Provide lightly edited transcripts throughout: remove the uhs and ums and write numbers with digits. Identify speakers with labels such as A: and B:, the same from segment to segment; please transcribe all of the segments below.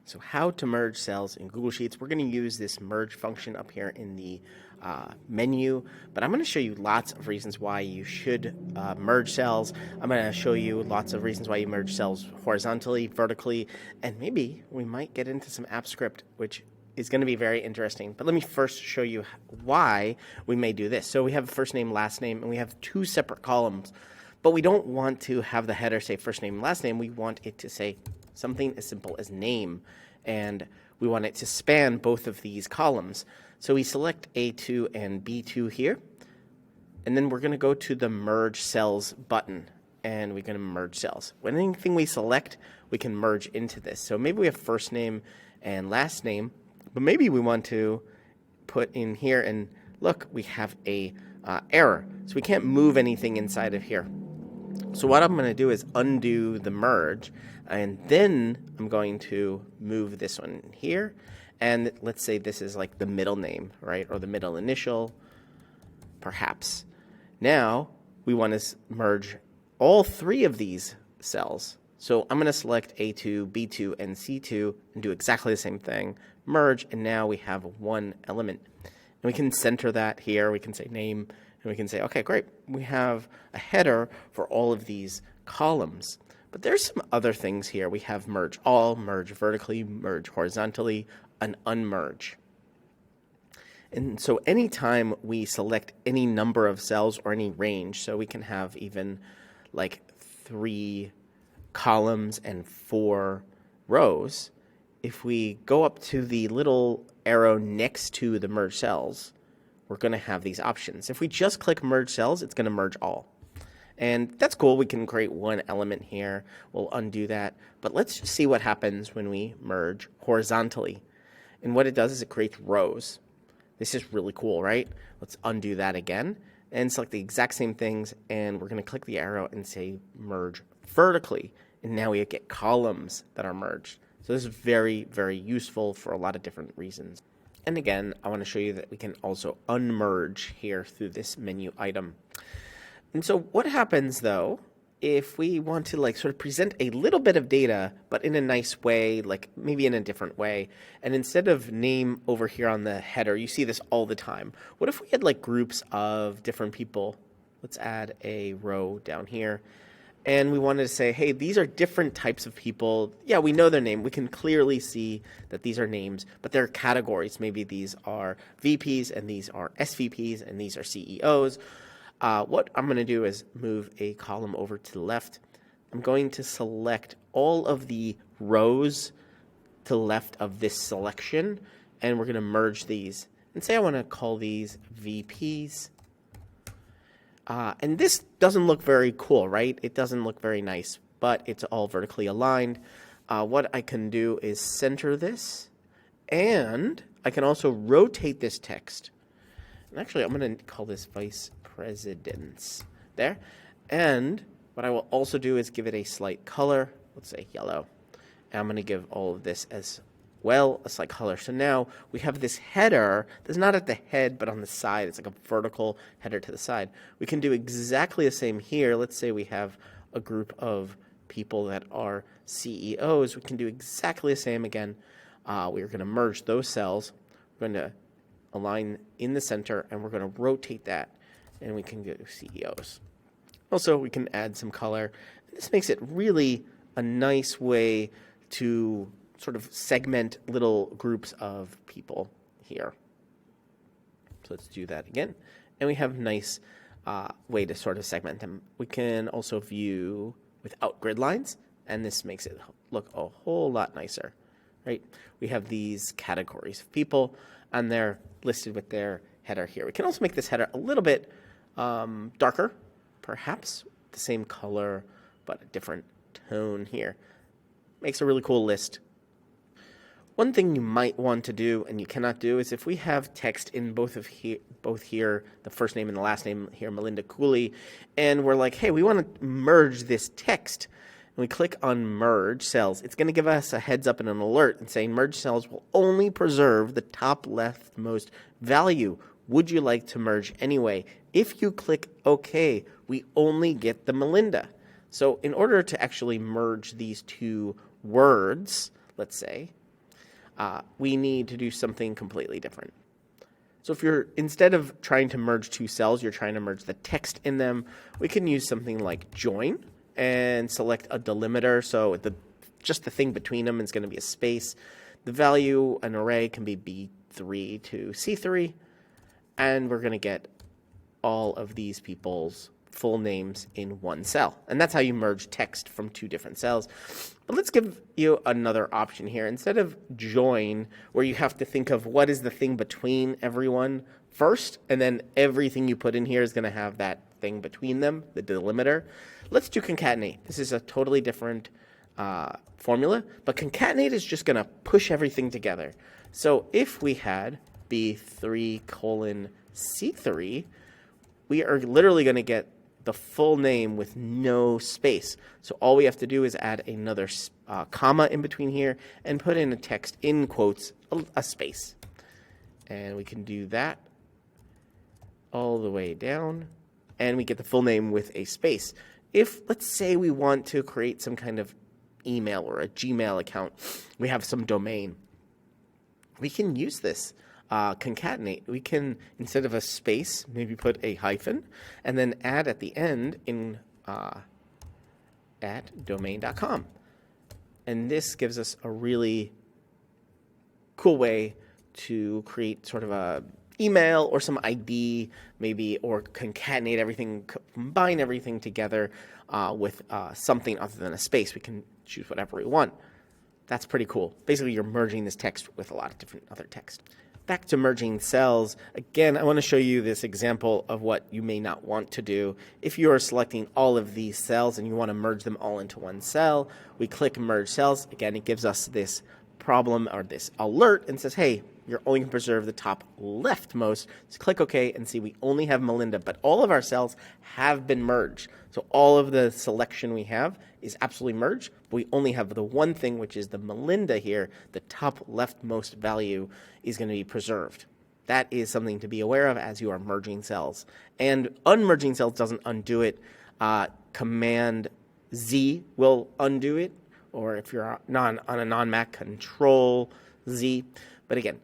A: So how to merge cells in Google Sheets. We're going to use this merge function up here in the menu, but I'm going to show you lots of reasons why you should merge cells. I'm going to show you lots of reasons why you merge cells horizontally, vertically, and maybe we might get into some app script, which is going to be very interesting. But let me first show you why we may do this. So we have first name, last name, and we have two separate columns, but we don't want to have the header say first name and last name. We want it to say something as simple as name, and we want it to span both of these columns. So we select A2 and B2 here, and then we're going to go to the Merge Cells button, and we're going to merge cells. When anything we select, we can merge into this. So maybe we have first name and last name, but maybe we want to put in here, and look, we have a error. So we can't move anything inside of here. So what I'm going to do is undo the merge, and then I'm going to move this one here. And let's say this is like the middle name, right? Or the middle initial, perhaps. Now we want to merge all three of these cells. So I'm going to select A2, B2, and C2 and do exactly the same thing. Merge, and now we have one element. And we can center that here. We can say name, and we can say, okay, great. We have a header for all of these columns. But there's some other things here. We have merge all, merge vertically, merge horizontally, and unmerge. And so anytime we select any number of cells or any range, so we can have even like 3 columns and 4 rows, if we go up to the little arrow next to the merge cells, we're going to have these options. If we just click merge cells, it's going to merge all. And that's cool. We can create one element here. We'll undo that. But let's just see what happens when we merge horizontally. And what it does is it creates rows. This is really cool, right? Let's undo that again and select the exact same things. And we're going to click the arrow and say merge vertically. And now we get columns that are merged. So this is very, very useful for a lot of different reasons. And again, I want to show you that we can also unmerge here through this menu item. And so what happens, though, if we want to like sort of present a little bit of data, but in a nice way, like maybe in a different way, and instead of name over here on the header, you see this all the time. What if we had like groups of different people? Let's add a row down here. And we wanted to say, hey, these are different types of people. Yeah, we know their name. We can clearly see that these are names, but they're categories. Maybe these are VPs, and these are SVPs, and these are CEOs. What I'm going to do is move a column over to the left. I'm going to select all of the rows to the left of this selection, and we're going to merge these. And say I want to call these VPs. And this doesn't look very cool, right? It doesn't look very nice, but it's all vertically aligned. What I can do is center this, and I can also rotate this text. And actually, I'm going to call this Vice Presidents there. And what I will also do is give it a slight color. Let's say yellow. And I'm going to give all of this as well a slight color. So now we have this header that's not at the head, but on the side. It's like a vertical header to the side. We can do exactly the same here. Let's say we have a group of people that are CEOs. We can do exactly the same again. We're going to merge those cells. We're going to align in the center, and we're going to rotate that, and we can go to CEOs. Also, we can add some color. This makes it really a nice way to sort of segment little groups of people here. So let's do that again. And we have a nice way to sort of segment them. We can also view without grid lines, and this makes it look a whole lot nicer, right? We have these categories of people, and they're listed with their header here. We can also make this header a little bit darker, perhaps the same color, but a different tone here. Makes a really cool list. One thing you might want to do, and you cannot do, is if we have text in both here, the first name and the last name here, Melinda Cooley, and we're like, hey, we want to merge this text, and we click on Merge Cells, it's going to give us a heads up and an alert and saying Merge Cells will only preserve the top leftmost value. Would you like to merge anyway? If you click OK, we only get the Melinda. So in order to actually merge these two words, let's say, we need to do something completely different. So if you're, instead of trying to merge two cells, you're trying to merge the text in them, we can use something like join and select a delimiter. So just the thing between them is going to be a space. The value, an array, can be B3 to C3. And we're going to get all of these people's full names in one cell. And that's how you merge text from two different cells. But let's give you another option here. Instead of join, where you have to think of what is the thing between everyone first, and then everything you put in here is going to have that thing between them, the delimiter. Let's do concatenate. This is a totally different formula, but concatenate is just going to push everything together. So if we had B3 colon C3, we are literally going to get the full name with no space. So all we have to do is add another comma in between here and put in a text in quotes, a space. And we can do that all the way down, and we get the full name with a space. If, let's say, we want to create some kind of email or a Gmail account, we have some domain, we can use this. Concatenate. We can, instead of a space, maybe put a hyphen and then add at the end in at domain.com. And this gives us a really cool way to create sort of a email or some ID maybe, or concatenate everything, combine everything together with something other than a space. We can choose whatever we want. That's pretty cool. Basically, you're merging this text with a lot of different other text. Back to merging cells. Again, I want to show you this example of what you may not want to do. If you are selecting all of these cells and you want to merge them all into one cell, we click merge cells. Again, it gives us this problem or this alert and says, hey, you're only going to preserve the top leftmost. So click OK and see we only have Melinda, but all of our cells have been merged. So all of the selection we have is absolutely merged, but we only have the one thing, which is the Melinda here. The top leftmost value is going to be preserved. That is something to be aware of as you are merging cells. And unmerging cells doesn't undo it. Command Z will undo it, or if you're on a non-Mac, Control Z. But again,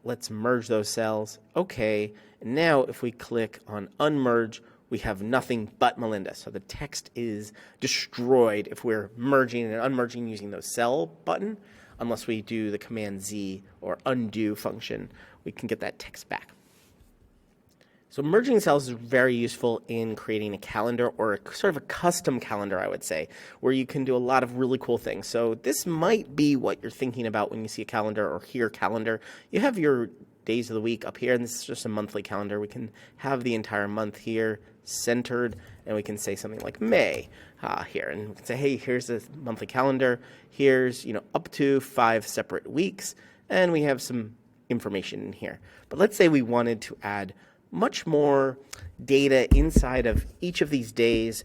A: let's merge those cells. Okay, and now if we click on unmerge, we have nothing but Melinda. So the text is destroyed if we're merging and unmerging using the cell button. Unless we do the Command Z or undo function, we can get that text back. So merging cells is very useful in creating a calendar, or a sort of a custom calendar, I would say, where you can do a lot of really cool things. So this might be what you're thinking about when you see a calendar or hear calendar. You have your days of the week up here, and this is just a monthly calendar. We can have the entire month here centered, and we can say something like May here, and we can say, hey, here's a monthly calendar. Here's, up to 5 separate weeks, and we have some information in here. But let's say we wanted to add much more data inside of each of these days,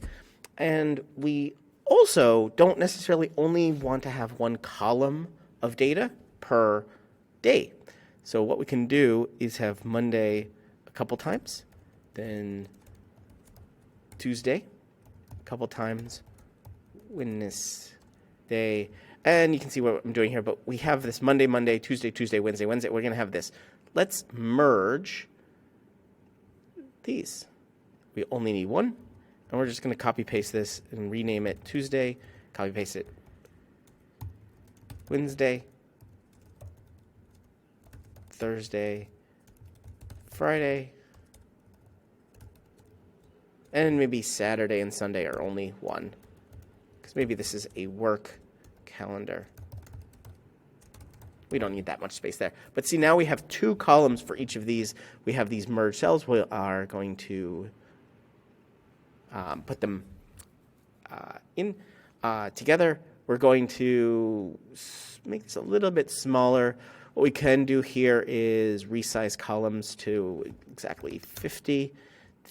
A: and we also don't necessarily only want to have one column of data per day. So what we can do is have Monday a couple times, then Tuesday a couple times, Wednesday, and you can see what I'm doing here, but we have this Monday, Tuesday, Wednesday. We're going to have this. Let's merge these. We only need one, and we're just going to copy paste this and rename it Tuesday, copy paste it Wednesday, Thursday, Friday, and maybe Saturday and Sunday are only one, because maybe this is a work calendar. We don't need that much space there. But see, now we have 2 columns for each of these. We have these merged cells. We are going to put them in together. We're going to make this a little bit smaller. What we can do here is resize columns to exactly 50.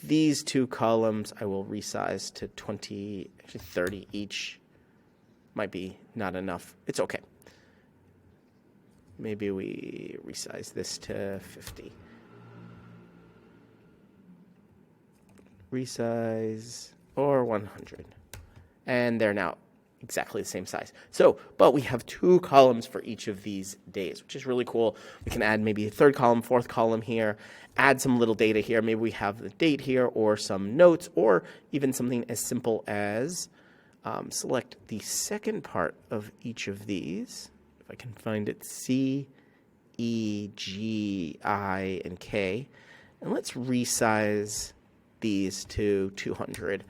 A: These 2 columns I will resize to 20, actually 30 each. Might be not enough. It's okay. Maybe we resize this to 50. Resize, or 100. And there now. exactly the same size. So, but we have 2 columns for each of these days, which is really cool. We can add maybe a 3rd column, 4th column here, add some little data here. Maybe we have the date here or some notes, or even something as simple as select the second part of each of these. If I can find it, C, E, G, I, and K. And let's resize these to 200.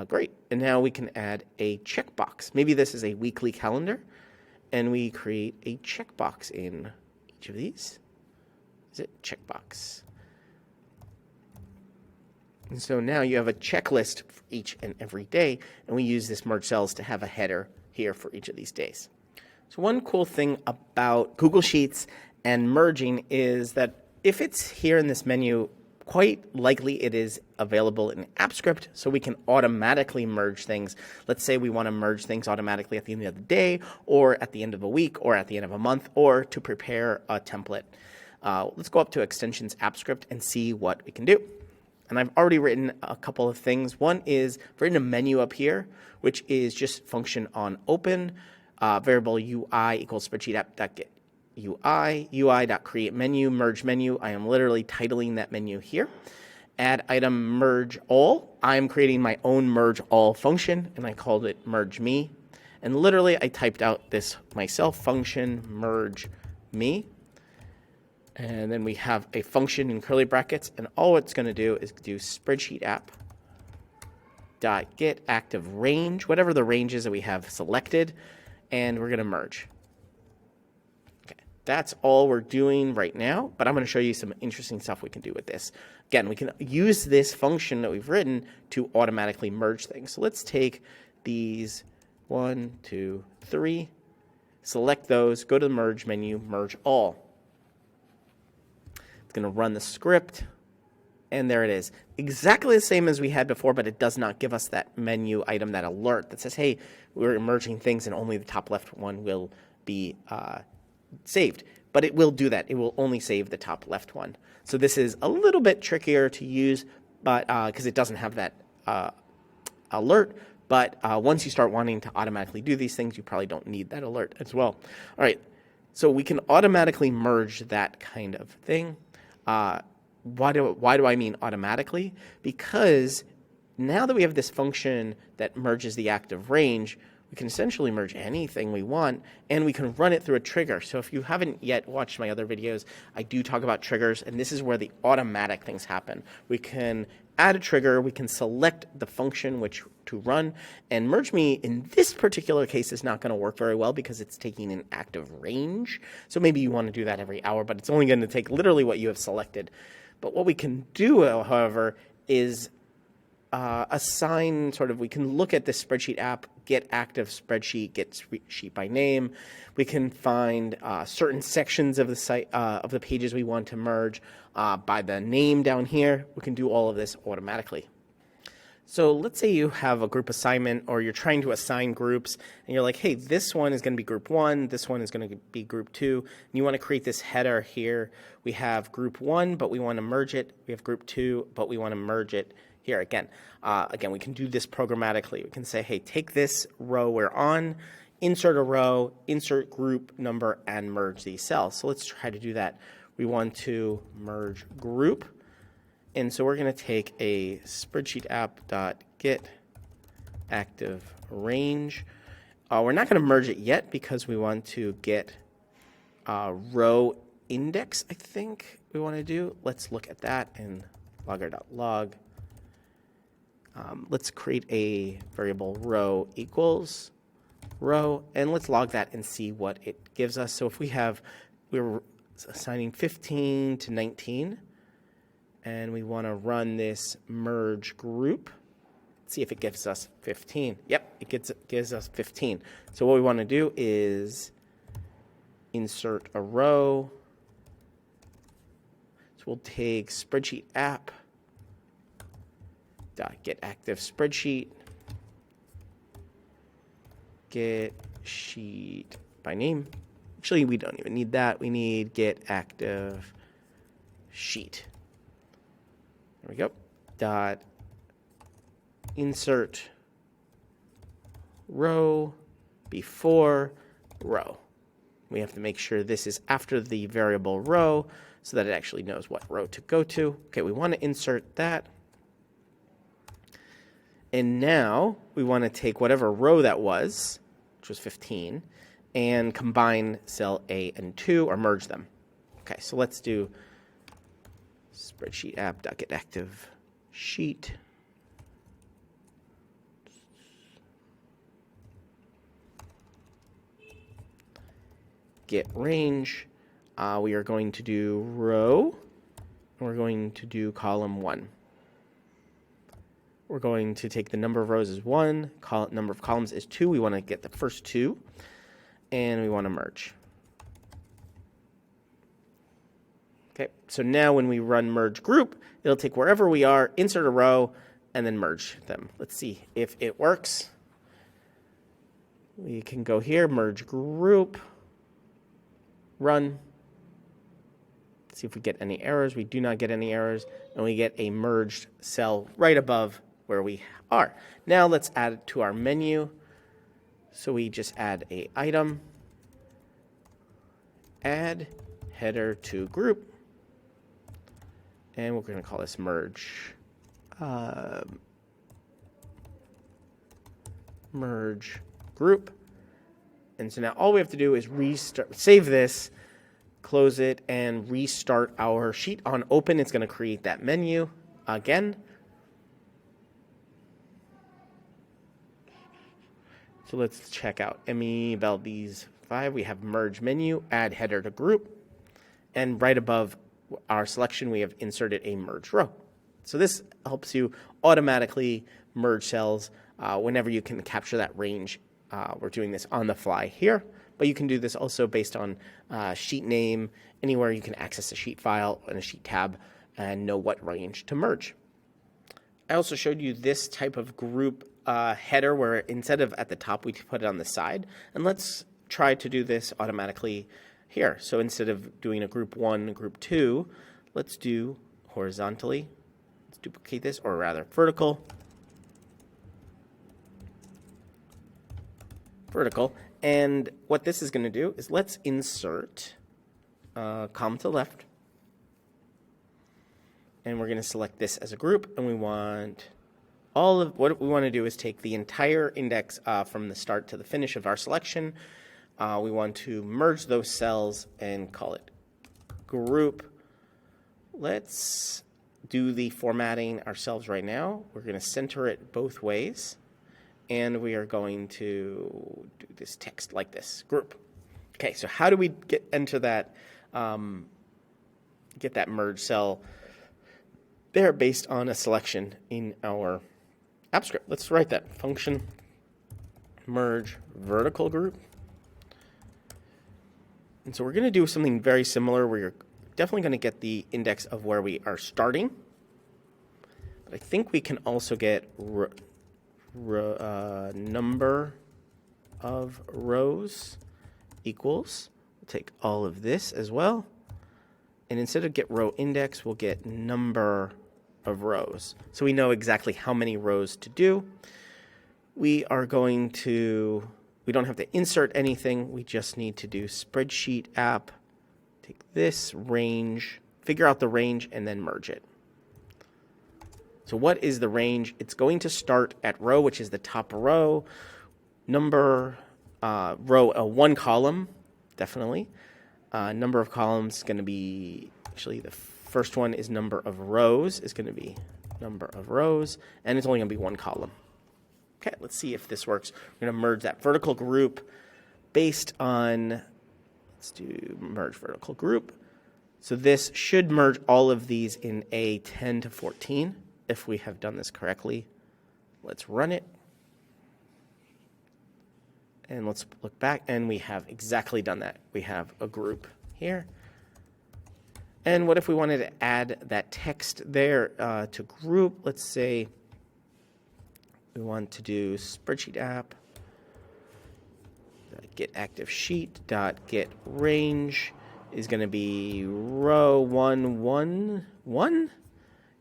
A: Great. And now we can add a checkbox. Maybe this is a weekly calendar, and we create a checkbox in each of these. Is it checkbox? And so now you have a checklist for each and every day, and we use this merge cells to have a header here for each of these days. So one cool thing about Google Sheets and merging is that if it's here in this menu, quite likely it is available in AppScript, so we can automatically merge things. Let's say we want to merge things automatically at the end of the day, or at the end of a week, or at the end of a month, or to prepare a template. Let's go up to Extensions AppScript and see what we can do. And I've already written a couple of things. One is I've written a menu up here, which is just function on open, variable UI equals spreadsheet app.get UI, UI.create menu, merge menu. I am literally titling that menu here. Add item merge all. I'm creating my own merge all function, and I called it merge me. And literally I typed out this myself, function merge me. And then we have a function in curly brackets, and all it's going to do is do spreadsheet app dot get active range, whatever the range is that we have selected, and we're going to merge. Okay, that's all we're doing right now, but I'm going to show you some interesting stuff we can do with this. Again, we can use this function that we've written to automatically merge things. So let's take these 1, 2, 3, select those, go to the merge menu, merge all. Going to run the script, and there it is. Exactly the same as we had before, but it does not give us that menu item, that alert that says, hey, we're merging things and only the top left one will be saved. But it will do that. It will only save the top left one. So this is a little bit trickier to use, but because it doesn't have that alert. But once you start wanting to automatically do these things, you probably don't need that alert as well. All right, so we can automatically merge that kind of thing. Why do I mean automatically? Because now that we have this function that merges the active range, we can essentially merge anything we want, and we can run it through a trigger. So if you haven't yet watched my other videos, I do talk about triggers, and this is where the automatic things happen. We can add a trigger, we can select the function which to run, and merge me in this particular case is not going to work very well because it's taking an active range. So maybe you want to do that every hour, but it's only going to take literally what you have selected. But what we can do, however, is assign we can look at this spreadsheet app, get active spreadsheet, get sheet by name. We can find certain sections of the site, of the pages we want to merge by the name down here. We can do all of this automatically. So let's say you have a group assignment, or you're trying to assign groups, and you're like, hey, this one is going to be group 1, this one is going to be group 2, and you want to create this header here. We have group 1, but we want to merge it. We have group 2, but we want to merge it here again. Again, we can do this programmatically. We can say, hey, take this row we're on, insert a row, insert group number, and merge these cells. So let's try to do that. We want to merge group. And so we're going to take a spreadsheet app.get active range. We're not going to merge it yet because we want to get row index, I think we want to do. Let's look at that in logger.log. Let's create a variable row equals row, and let's log that and see what it gives us. So if we're assigning 15 to 19, and we want to run this merge group, see if it gives us 15. Yep, it gives us 15. So what we want to do is insert a row. So we'll take spreadsheet app dot get active spreadsheet, get sheet by name. Actually, we don't even need that. We need get active sheet. There we go. Dot insert row before row. We have to make sure this is after the variable row so that it actually knows what row to go to. Okay, we want to insert that. And now we want to take whatever row that was, which was 15, and combine cell A and 2 or merge them. Okay, so let's do spreadsheet app.getActive sheet. Get range. We are going to do row. And we're going to do column 1. We're going to take the number of rows as 1, number of columns is 2. We want to get the first 2, and we want to merge. Okay, so now when we run merge group, it'll take wherever we are, insert a row, and then merge them. Let's see if it works. We can go here, merge group, run. See if we get any errors. We do not get any errors, and we get a merged cell right above where we are. Now let's add it to our menu. So we just add a item, add header to group, and we're going to call this merge. Merge group. And so now all we have to do is restart, save this, close it, and restart our sheet. On open, it's going to create that menu again. So let's check out ME Valdez 5. We have merge menu, add header to group, and right above our selection, we have inserted a merge row. So this helps you automatically merge cells whenever you can capture that range. We're doing this on the fly here, but you can do this also based on sheet name, anywhere you can access a sheet file and a sheet tab and know what range to merge. I also showed you this type of group header where instead of at the top, we put it on the side. And let's try to do this automatically here. So instead of doing a group 1, group 2, let's do horizontally. Let's duplicate this, or rather vertical. Vertical. And what this is going to do is let's insert column to the left. And we're going to select this as a group, and we want all of what we want to do is take the entire index from the start to the finish of our selection. We want to merge those cells and call it group. Let's do the formatting ourselves right now. We're going to center it both ways, and we are going to do this text like this, group. Okay, so how do we enter that, get that merge cell there based on a selection in our app script? Let's write that function merge vertical group. And so we're going to do something very similar where you're definitely going to get the index of where we are starting. But I think we can also get number of rows equals. We'll take all of this as well. And instead of get row index, we'll get number of rows. So we know exactly how many rows to do. We are going to, we don't have to insert anything. We just need to do spreadsheet app, take this range, figure out the range, and then merge it. So what is the range? It's going to start at row, which is the top row, number, row, one column, definitely. Number of columns is going to be, actually the first one is number of rows is going to be number of rows, and it's only going to be one column. Okay, let's see if this works. We're going to merge that vertical group based on, let's do merge vertical group. So this should merge all of these in a 10 to 14 if we have done this correctly. Let's run it. And let's look back, and we have exactly done that. We have a group here. And what if we wanted to add that text there to group? Let's say we want to do spreadsheet app, get active sheet, get range is going to be row 111,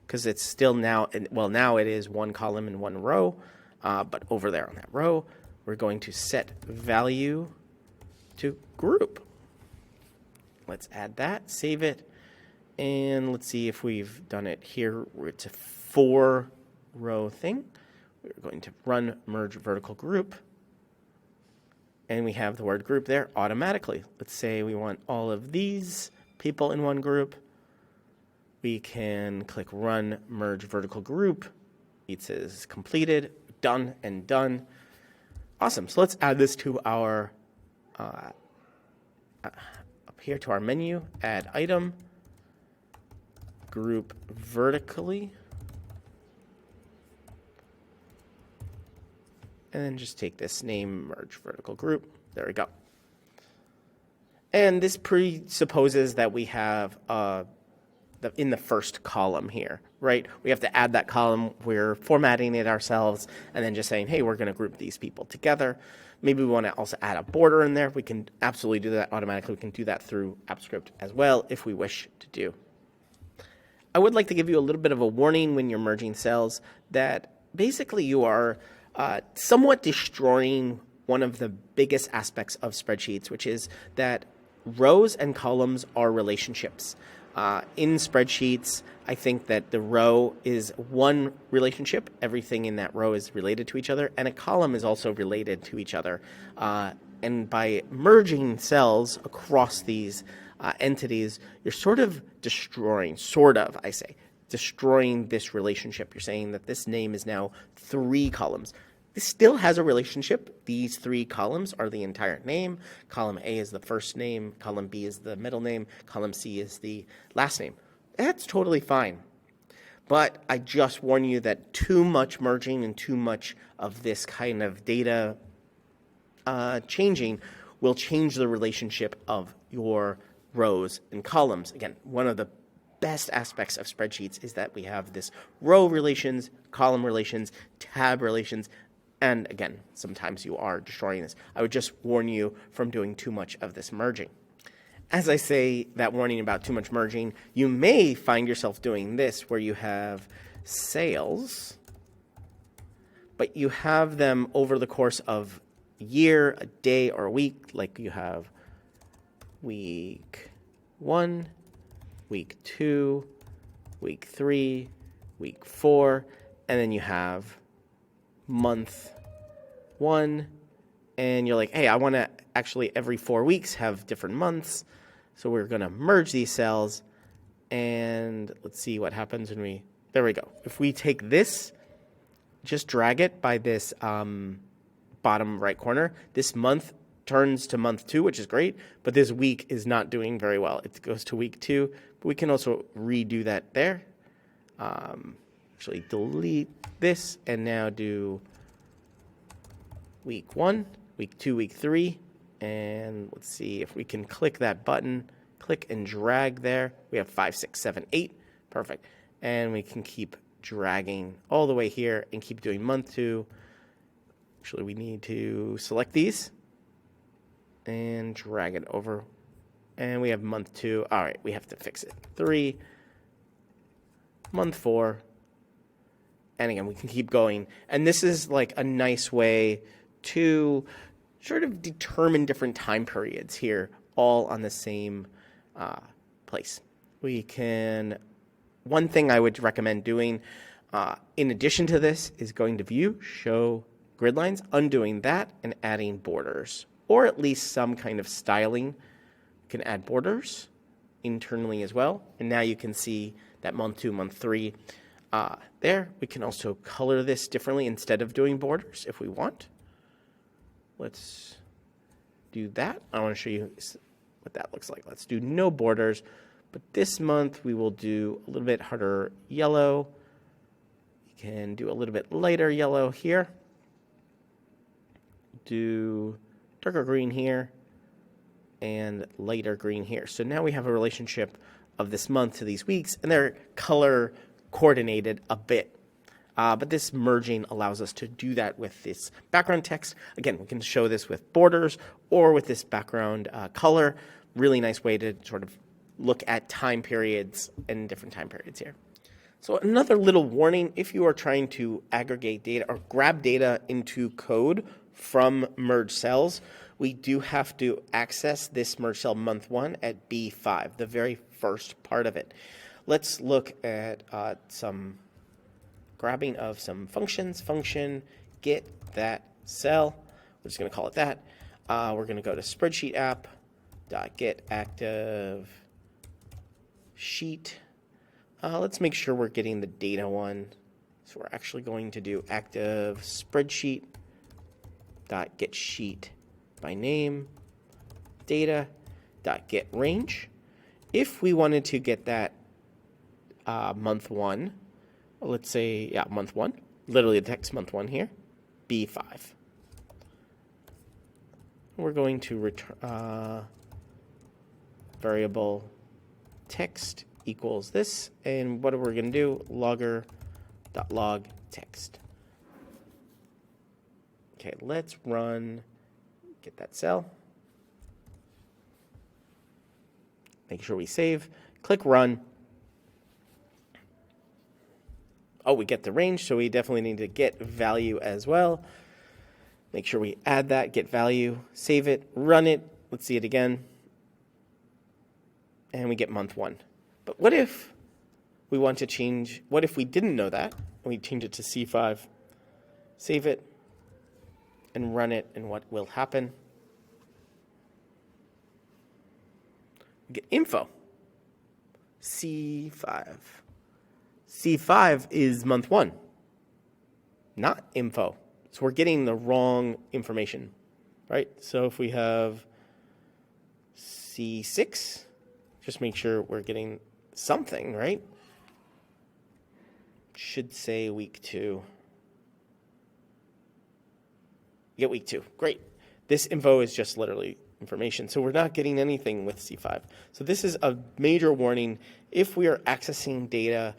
A: because it's still now, well, now it is one column and one row, but over there on that row, we're going to set value to group. Let's add that, save it, and let's see if we've done it here where it's a 4-row thing. We're going to run merge vertical group, and we have the word group there automatically. Let's say we want all of these people in one group. We can click run merge vertical group. It says completed, done, and done. Awesome. So let's add this to our up here to our menu, add item, group vertically, and then just take this name, merge vertical group. There we go. And this presupposes that we have in the first column here, right? We have to add that column. We're formatting it ourselves and then just saying, hey, we're going to group these people together. Maybe we want to also add a border in there. We can absolutely do that automatically. We can do that through AppScript as well if we wish to do. I would like to give you a little bit of a warning when you're merging cells that basically you are somewhat destroying one of the biggest aspects of spreadsheets, which is that rows and columns are relationships. In spreadsheets, I think that the row is one relationship. Everything in that row is related to each other, and a column is also related to each other. And by merging cells across these entities, you're sort of destroying, destroying this relationship. You're saying that this name is now 3 columns. This still has a relationship. These 3 columns are the entire name. Column A is the first name. Column B is the middle name. Column C is the last name. That's totally fine. But I just warn you that too much merging and too much of this kind of data changing will change the relationship of your rows and columns. Again, one of the best aspects of spreadsheets is that we have this row relations, column relations, tab relations, and again, sometimes you are destroying this. I would just warn you from doing too much of this merging. As I say that warning about too much merging, you may find yourself doing this where you have sales, but you have them over the course of a year, a day, or a week. Like you have week 1, week 2, week 3, week 4, and then you have month 1, and you're like, hey, I want to actually every 4 weeks have different months, so we're going to merge these cells, and let's see what happens when there we go. If we take this, just drag it by this bottom right corner, this month turns to month 2, which is great, but this week is not doing very well. It goes to week 2, but we can also redo that there. Actually delete this and now do week 1, week 2, week 3, and let's see if we can click that button, click and drag there. We have 5, 6, 7, 8, perfect. And we can keep dragging all the way here and keep doing month 2. Actually, we need to select these and drag it over. And we have month 2. All right, we have to fix it. 3, month 4. And again, we can keep going. And this is like a nice way to sort of determine different time periods here, all on the same place. We can, one thing I would recommend doing in addition to this is going to view, show grid lines, undoing that, and adding borders, or at least some kind of styling. You can add borders internally as well. And now you can see that month 2, month 3 there. We can also color this differently instead of doing borders if we want. Let's do that. I want to show you what that looks like. Let's do no borders, but this month we will do a little bit harder yellow. We can do a little bit lighter yellow here. Do darker green here and lighter green here. So now we have a relationship of this month to these weeks, and they're color coordinated a bit. But this merging allows us to do that with this background text. Again, we can show this with borders or with this background color. Really nice way to sort of look at time periods and different time periods here. So another little warning, if you are trying to aggregate data or grab data into code from merge cells, we do have to access this merge cell month 1 at B5, the very first part of it. Let's look at some grabbing of some functions. Function get that cell. We're just going to call it that. We're going to go to spreadsheet app get active sheet. Let's make sure we're getting the data one. So we're actually going to do active spreadsheet get sheet by name data get range. If we wanted to get that month 1, let's say month 1, literally the text month 1 here, B5. We're going to return variable text equals this, and what we're going to do, logger.log text. Okay, let's run, get that cell. Make sure we save, click run. Oh, we get the range, so we definitely need to get value as well. Make sure we add that, get value, save it, run it. Let's see it again. And we get month 1. But what if we want to change, what if we didn't know that, and we change it to C5, save it, and run it, and what will happen? We get info, C5. C5 is month 1, not info. So we're getting the wrong information, right? So if we have C6, just make sure we're getting something, right? Should say week 2. Get week 2. Great. This info is just literally information. So we're not getting anything with C5. So this is a major warning. If we are accessing data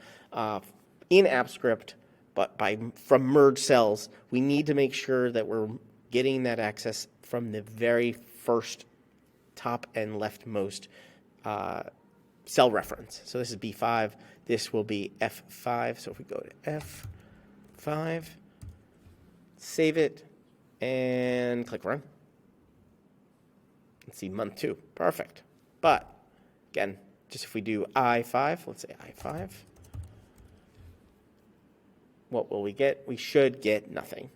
A: in AppScript, but from merge cells, we need to make sure that we're getting that access from the very first top and leftmost cell reference. So this is B5. This will be F5. So if we go to F5, save it, and click run. Let's see, month 2. Perfect. But again, just if we do I5, let's say I5, what will we get? We should get nothing.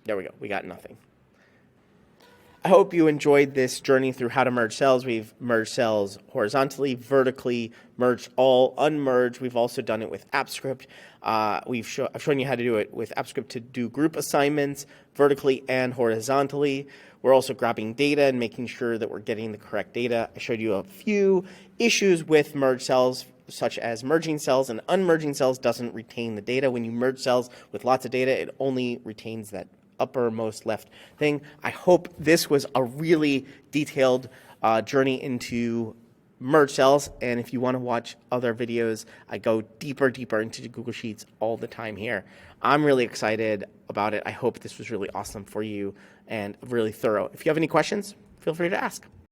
A: There we go. We got nothing. I hope you enjoyed this journey through how to merge cells. We've merged cells horizontally, vertically, merged all, unmerged. We've also done it with AppScript. I've shown you how to do it with AppScript to do group assignments vertically and horizontally. We're also grabbing data and making sure that we're getting the correct data. I showed you a few issues with merged cells, such as merging cells and unmerging cells doesn't retain the data. When you merge cells with lots of data, it only retains that uppermost left thing. I hope this was a really detailed journey into merge cells, and if you want to watch other videos, I go deeper into Google Sheets all the time here. I'm really excited about it. I hope this was really awesome for you and really thorough. If you have any questions, feel free to ask.